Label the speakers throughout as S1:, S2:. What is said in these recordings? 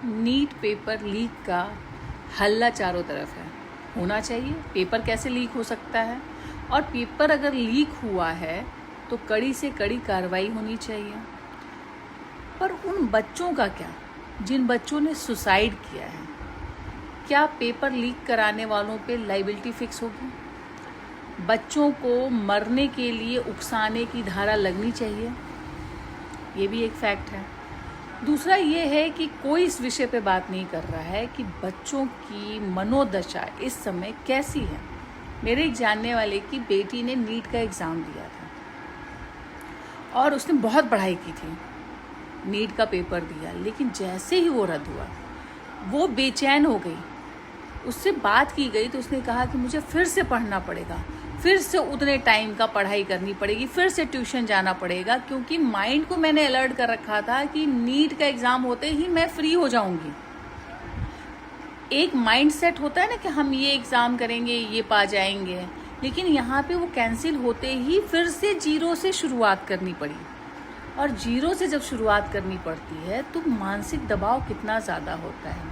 S1: NEET paper leak का हल्ला चारों तरफ है। होना चाहिए, पेपर कैसे लीक हो सकता है, और पेपर अगर लीक हुआ है तो कड़ी से कड़ी कार्रवाई होनी चाहिए। पर उन बच्चों का क्या, जिन बच्चों ने सुसाइड किया है, क्या पेपर लीक कराने वालों पे लाइबिलिटी फिक्स होगी? बच्चों को मरने के लिए उकसाने की धारा लगनी चाहिए, ये भी एक फैक्ट है। दूसरा ये है कि कोई इस विषय पे बात नहीं कर रहा है कि बच्चों की मनोदशा इस समय कैसी है। मेरे एक जानने वाले की बेटी ने नीट का एग्ज़ाम दिया था और उसने बहुत पढ़ाई की थी, नीट का पेपर दिया, लेकिन जैसे ही वो रद्द हुआ वो बेचैन हो गई। उससे बात की गई तो उसने कहा कि मुझे फिर से पढ़ना पड़ेगा, फिर से उतने टाइम का पढ़ाई करनी पड़ेगी, फिर से ट्यूशन जाना पड़ेगा, क्योंकि माइंड को मैंने अलर्ट कर रखा था कि नीट का एग्ज़ाम होते ही मैं फ्री हो जाऊंगी। एक माइंड सेट होता है ना कि हम ये एग्ज़ाम करेंगे, ये पा जाएंगे, लेकिन यहाँ पे वो कैंसिल होते ही फिर से जीरो से शुरुआत करनी पड़ी। और जीरो से जब शुरुआत करनी पड़ती है तो मानसिक दबाव कितना ज़्यादा होता है।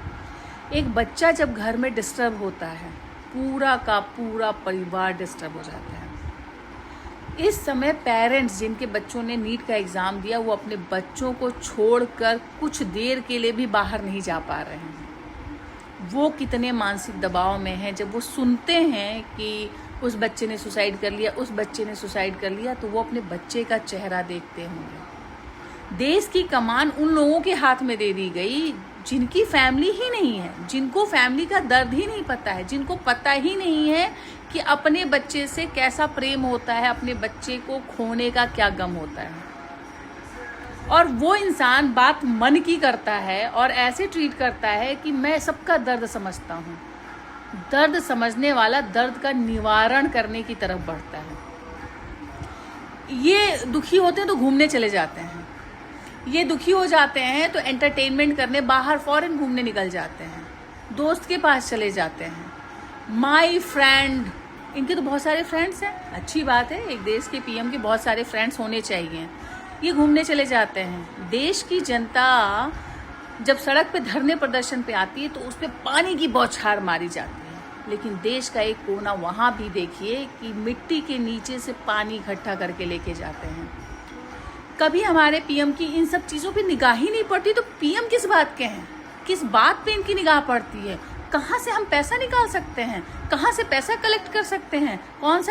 S1: एक बच्चा जब घर में डिस्टर्ब होता है, पूरा का पूरा परिवार डिस्टर्ब हो जाता है। इस समय पेरेंट्स जिनके बच्चों ने नीट का एग्ज़ाम दिया, वो अपने बच्चों को छोड़कर कुछ देर के लिए भी बाहर नहीं जा पा रहे हैं। वो कितने मानसिक दबाव में हैं जब वो सुनते हैं कि उस बच्चे ने सुसाइड कर लिया, उस बच्चे ने सुसाइड कर लिया, तो वो अपने बच्चे का चेहरा देखते होंगे। देश की कमान उन लोगों के हाथ में दे दी गई जिनकी फैमिली ही नहीं है, जिनको फैमिली का दर्द ही नहीं पता है, जिनको पता ही नहीं है कि अपने बच्चे से कैसा प्रेम होता है, अपने बच्चे को खोने का क्या गम होता है। और वो इंसान बात मन की करता है और ऐसे ट्रीट करता है कि मैं सबका दर्द समझता हूँ। दर्द समझने वाला दर्द का निवारण करने की तरफ बढ़ता है। ये दुखी होते हैं तो घूमने चले जाते हैं, ये दुखी हो जाते हैं तो एंटरटेनमेंट करने बाहर फॉरेन घूमने निकल जाते हैं, दोस्त के पास चले जाते हैं। माई फ्रेंड, इनके तो बहुत सारे फ्रेंड्स हैं, अच्छी बात है, एक देश के पीएम के बहुत सारे फ्रेंड्स होने चाहिए। ये घूमने चले जाते हैं। देश की जनता जब सड़क पे धरने प्रदर्शन पे आती है तो उस पर पानी की बौछार मारी जाती है, लेकिन देश का एक कोना वहाँ भी देखिए कि मिट्टी के नीचे से पानी इकट्ठा करके लेके जाते हैं। कभी हमारे पीएम की इन सब चीज़ों पे निगाह ही नहीं पड़ती, तो पीएम किस बात के हैं, किस बात पे इनकी निगाह पड़ती है? कहाँ से हम पैसा निकाल सकते हैं, कहाँ से पैसा कलेक्ट कर सकते हैं, कौन सा